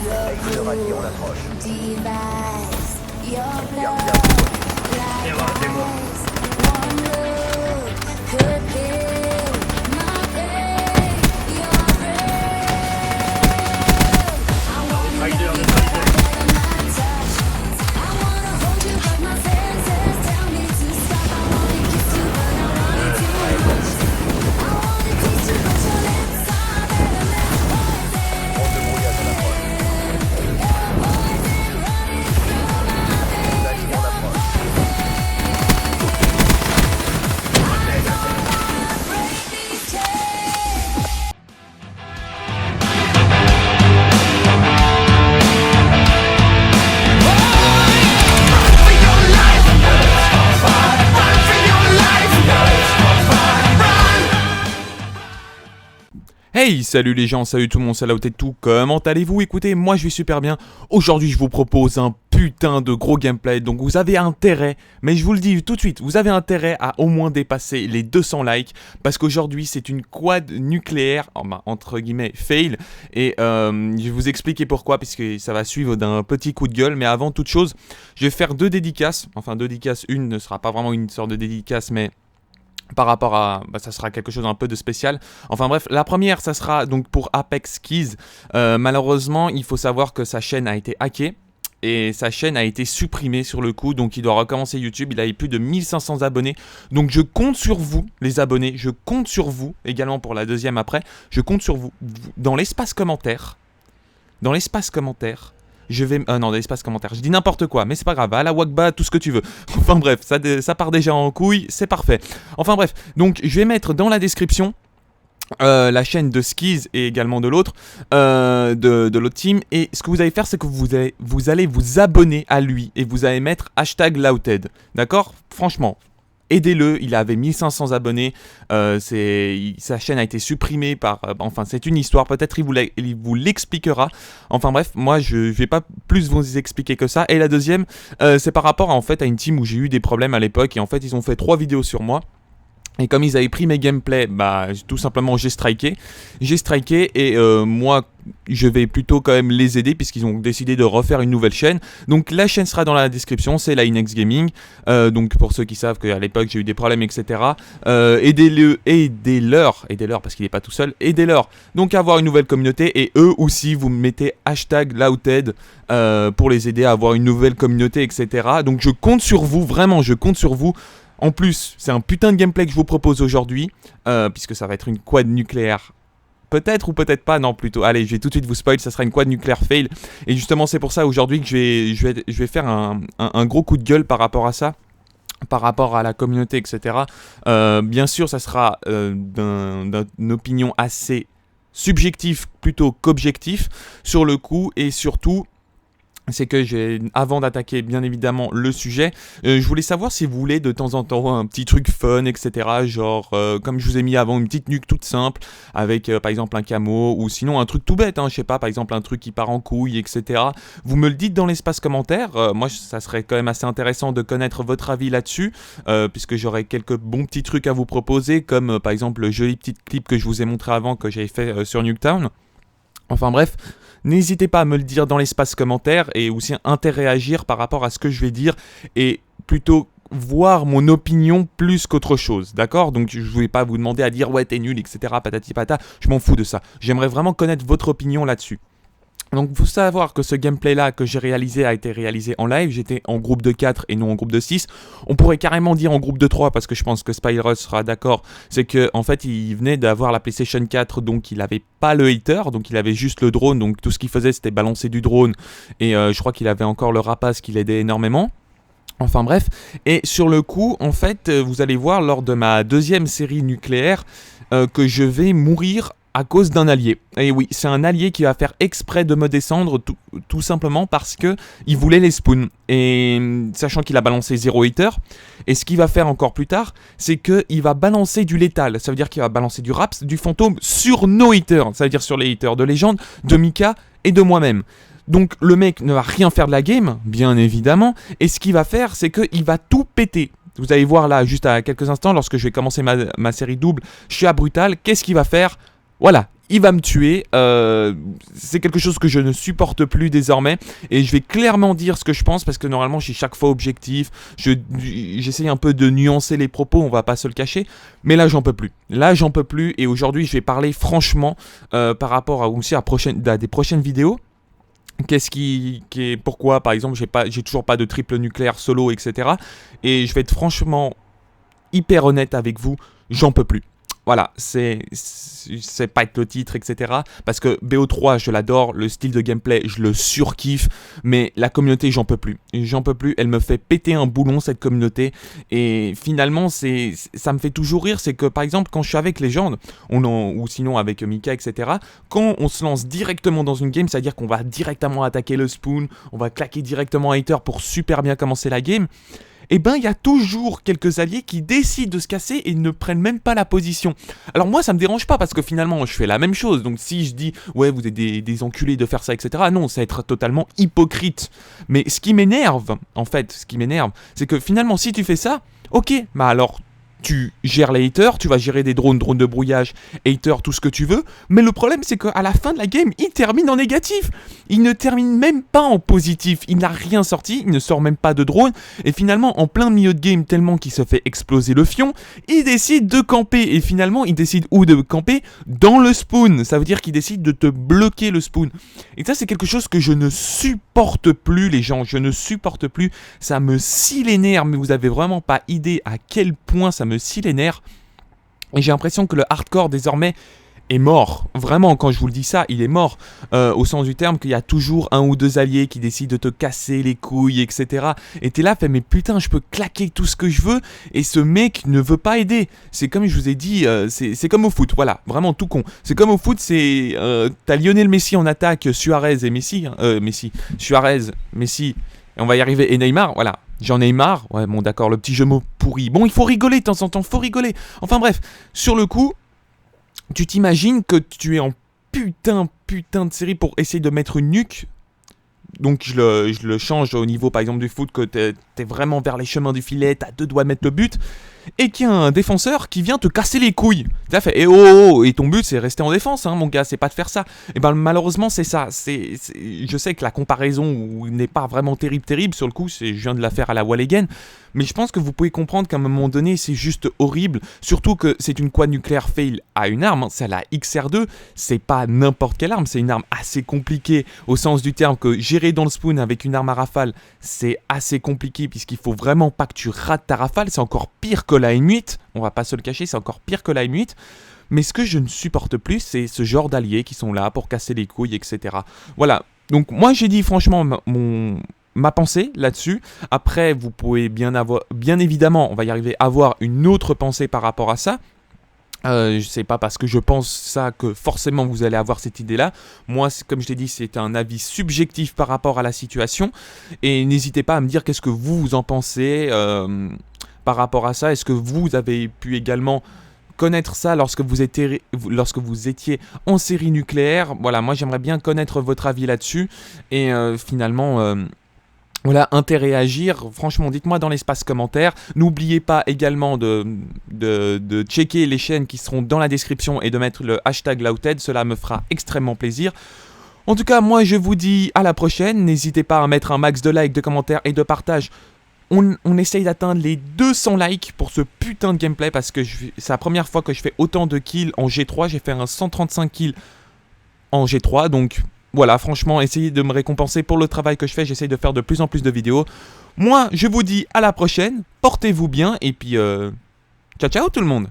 Ace de rallye en approche. Viens voir, c'est moi. Rider de Rider. Drone de brouillage en approche. Rallye en approche. Hey, salut les gens, salut tout le monde, c'est Laotet tout, comment allez-vous? Écoutez, moi je vais super bien. Aujourd'hui je vous propose un putain de gros gameplay, donc vous avez intérêt, mais je vous le dis tout de suite, vous avez intérêt à au moins dépasser les 200 likes, parce qu'aujourd'hui c'est une quad nucléaire, entre guillemets, fail, et je vais vous expliquer pourquoi, puisque ça va suivre d'un petit coup de gueule, mais avant toute chose, je vais faire deux dédicaces, une ne sera pas vraiment une sorte de dédicace, mais par rapport à, ça sera quelque chose un peu de spécial. Enfin bref, la première, ça sera donc pour Apex Keys. Malheureusement, il faut savoir que sa chaîne a été hackée. Et sa chaîne a été supprimée sur le coup, donc il doit recommencer YouTube, il avait plus de 1500 abonnés. Donc je compte sur vous, les abonnés, je compte sur vous, également pour la deuxième après, je compte sur vous, dans l'espace commentaire, je vais... non, dans l'espace commentaire, je dis n'importe quoi, mais c'est pas grave, à la Wakba, tout ce que tu veux. Enfin bref, ça part déjà en couille, c'est parfait. Enfin bref, donc je vais mettre dans la description la chaîne de Skis et également de l'autre, de l'autre team. Et ce que vous allez faire, c'est que vous allez vous abonner à lui et vous allez mettre #Laoted. D'accord? Franchement. Aidez-le, il avait 1500 abonnés, sa chaîne a été supprimée par... enfin, c'est une histoire, peut-être il vous l'expliquera. Enfin bref, moi je vais pas plus vous expliquer que ça. Et la deuxième, c'est par rapport en fait à une team où j'ai eu des problèmes à l'époque. Et en fait, ils ont fait 3 vidéos sur moi. Et comme ils avaient pris mes gameplays, tout simplement j'ai striké. Et moi, je vais plutôt quand même les aider puisqu'ils ont décidé de refaire une nouvelle chaîne. Donc la chaîne sera dans la description, c'est la Inex Gaming. Donc pour ceux qui savent qu'à l'époque j'ai eu des problèmes, etc. Aidez-leur parce qu'il n'est pas tout seul. Aidez-leur donc à avoir une nouvelle communauté. Et eux aussi, vous mettez #Laoted pour les aider à avoir une nouvelle communauté, etc. Donc je compte sur vous, vraiment je compte sur vous. En plus, c'est un putain de gameplay que je vous propose aujourd'hui, puisque ça va être une quad nucléaire. Peut-être ou peut-être pas, non plutôt. Allez, je vais tout de suite vous spoil, ça sera une quad nucléaire fail. Et justement, c'est pour ça aujourd'hui que je vais faire un gros coup de gueule par rapport à ça. Par rapport à la communauté, etc. Bien sûr, ça sera d'une opinion assez subjective plutôt qu'objectif sur le coup. Et surtout... c'est que avant d'attaquer bien évidemment le sujet, je voulais savoir si vous voulez de temps en temps un petit truc fun, etc. Genre, comme je vous ai mis avant, une petite nuque toute simple, avec par exemple un camo, ou sinon un truc tout bête, je sais pas, par exemple un truc qui part en couille, etc. Vous me le dites dans l'espace commentaire, moi ça serait quand même assez intéressant de connaître votre avis là-dessus, puisque j'aurais quelques bons petits trucs à vous proposer, comme par exemple le joli petit clip que je vous ai montré avant, que j'avais fait sur Nuketown. Enfin bref, n'hésitez pas à me le dire dans l'espace commentaire et aussi interagir par rapport à ce que je vais dire et plutôt voir mon opinion plus qu'autre chose, d'accord? Donc je ne vais pas vous demander à dire ouais t'es nul, etc. patati patata, je m'en fous de ça. J'aimerais vraiment connaître votre opinion là-dessus. Donc il faut savoir que ce gameplay là que j'ai réalisé a été réalisé en live, j'étais en groupe de 4 et non en groupe de 6. On pourrait carrément dire en groupe de 3 parce que je pense que Spyros sera d'accord, c'est que en fait il venait d'avoir la PlayStation 4 donc il avait pas le hater, donc il avait juste le drone, donc tout ce qu'il faisait c'était balancer du drone et je crois qu'il avait encore le rapace qui l'aidait énormément. Enfin bref, et sur le coup en fait vous allez voir lors de ma deuxième série nucléaire que je vais mourir à cause d'un allié. Et oui, c'est un allié qui va faire exprès de me descendre tout simplement parce que il voulait les spawns. Et sachant qu'il a balancé 0 hater, et ce qu'il va faire encore plus tard, c'est qu'il va balancer du létal. Ça veut dire qu'il va balancer du raps, du fantôme sur nos haters. Ça veut dire sur les haters de légende, de Mika et de moi-même. Donc le mec ne va rien faire de la game, bien évidemment, et ce qu'il va faire, c'est qu'il va tout péter. Vous allez voir là, juste à quelques instants, lorsque je vais commencer ma série double, je suis à Brutal, qu'est-ce qu'il va faire ? Voilà, il va me tuer. C'est quelque chose que je ne supporte plus désormais. Et je vais clairement dire ce que je pense parce que normalement je suis chaque fois objectif. J'essaye un peu de nuancer les propos, on va pas se le cacher. Mais là j'en peux plus. Là j'en peux plus et aujourd'hui je vais parler franchement par rapport aussi à des prochaines vidéos. Pourquoi par exemple j'ai toujours pas de triple nucléaire solo, etc. Et je vais être franchement hyper honnête avec vous, j'en peux plus. Voilà, c'est pas être le titre, etc. Parce que BO3, je l'adore, le style de gameplay, je le surkiffe, mais la communauté, j'en peux plus. J'en peux plus, elle me fait péter un boulon, cette communauté. Et finalement, ça me fait toujours rire, c'est que par exemple, quand je suis avec Legend, ou sinon avec Mika, etc., quand on se lance directement dans une game, c'est-à-dire qu'on va directement attaquer le spawn, on va claquer directement un hater pour super bien commencer la game, eh ben, il y a toujours quelques alliés qui décident de se casser et ne prennent même pas la position. Alors moi, ça me dérange pas parce que finalement, je fais la même chose. Donc si je dis, ouais, vous êtes des enculés de faire ça, etc. Non, ça va être totalement hypocrite. Mais ce qui m'énerve, en fait, c'est que finalement, si tu fais ça, ok, bah alors tu gères les haters, tu vas gérer des drones de brouillage, haters, tout ce que tu veux. Mais le problème, c'est qu'à la fin de la game, il termine en négatif. Il ne termine même pas en positif. Il n'a rien sorti, il ne sort même pas de drone. Et finalement, en plein milieu de game, tellement qu'il se fait exploser le fion, il décide de camper. Et finalement, il décide où de camper? Dans le spawn. Ça veut dire qu'il décide de te bloquer le spawn. Et ça, c'est quelque chose que je ne supporte plus, les gens. Je ne supporte plus. Ça me scie les nerfs, mais vous avez vraiment pas idée à quel point ça me scie les nerfs. Et j'ai l'impression que le hardcore désormais est mort. Vraiment, quand je vous le dis ça, il est mort. Au sens du terme, qu'il y a toujours un ou deux alliés qui décident de te casser les couilles, etc. Et t'es là, mais putain, je peux claquer tout ce que je veux, et ce mec ne veut pas aider. C'est comme je vous ai dit, c'est comme au foot, voilà, vraiment tout con. C'est comme au foot, t'as Lionel Messi en attaque, Suarez et Messi, Suarez, Messi, et on va y arriver, et Neymar, voilà. J'en ai marre, ouais bon d'accord, le petit jeu mot pourri. Bon, il faut rigoler de temps en temps, faut rigoler. Enfin bref, sur le coup, tu t'imagines que tu es en putain de série pour essayer de mettre une nuque. Donc je le change au niveau par exemple du foot, que t'es vraiment vers les chemins du filet, t'as 2 doigts de mettre le but, et qu'il y a un défenseur qui vient te casser les couilles. T'as fait, et ton but c'est rester en défense, hein, mon gars, c'est pas de faire ça. Et ben malheureusement c'est ça. Je sais que la comparaison n'est pas vraiment terrible sur le coup, je viens de la faire à la wall again, mais je pense que vous pouvez comprendre qu'à un moment donné c'est juste horrible, surtout que c'est une quad nucléaire fail à une arme, hein, c'est la XR2, c'est pas n'importe quelle arme, c'est une arme assez compliquée au sens du terme, que gérer dans le spawn avec une arme à rafale, c'est assez compliqué puisqu'il faut vraiment pas que tu rates ta rafale, c'est encore pire que la M8, on va pas se le cacher, c'est encore pire que la M8. Mais ce que je ne supporte plus, c'est ce genre d'alliés qui sont là pour casser les couilles, etc. Voilà, donc moi j'ai dit franchement ma pensée là-dessus. Après, vous pouvez bien évidemment, on va y arriver, avoir une autre pensée par rapport à ça. C'est pas parce que je pense ça que forcément vous allez avoir cette idée-là. Moi, comme je l'ai dit, c'est un avis subjectif par rapport à la situation. Et n'hésitez pas à me dire qu'est-ce que vous en pensez par rapport à ça. Est-ce que vous avez pu également connaître ça lorsque vous étiez en série nucléaire? Voilà, moi j'aimerais bien connaître votre avis là-dessus. Et finalement... Voilà, interagir, franchement, dites-moi dans l'espace commentaire. N'oubliez pas également de checker les chaînes qui seront dans la description et de mettre le hashtag Louted, cela me fera extrêmement plaisir. En tout cas, moi je vous dis à la prochaine, n'hésitez pas à mettre un max de likes, de commentaires et de partages. On essaye d'atteindre les 200 likes pour ce putain de gameplay parce que c'est la première fois que je fais autant de kills en G3, j'ai fait un 135 kills en G3, donc... Voilà, franchement, essayez de me récompenser pour le travail que je fais. J'essaye de faire de plus en plus de vidéos. Moi, je vous dis à la prochaine. Portez-vous bien. Et puis, ciao, ciao tout le monde.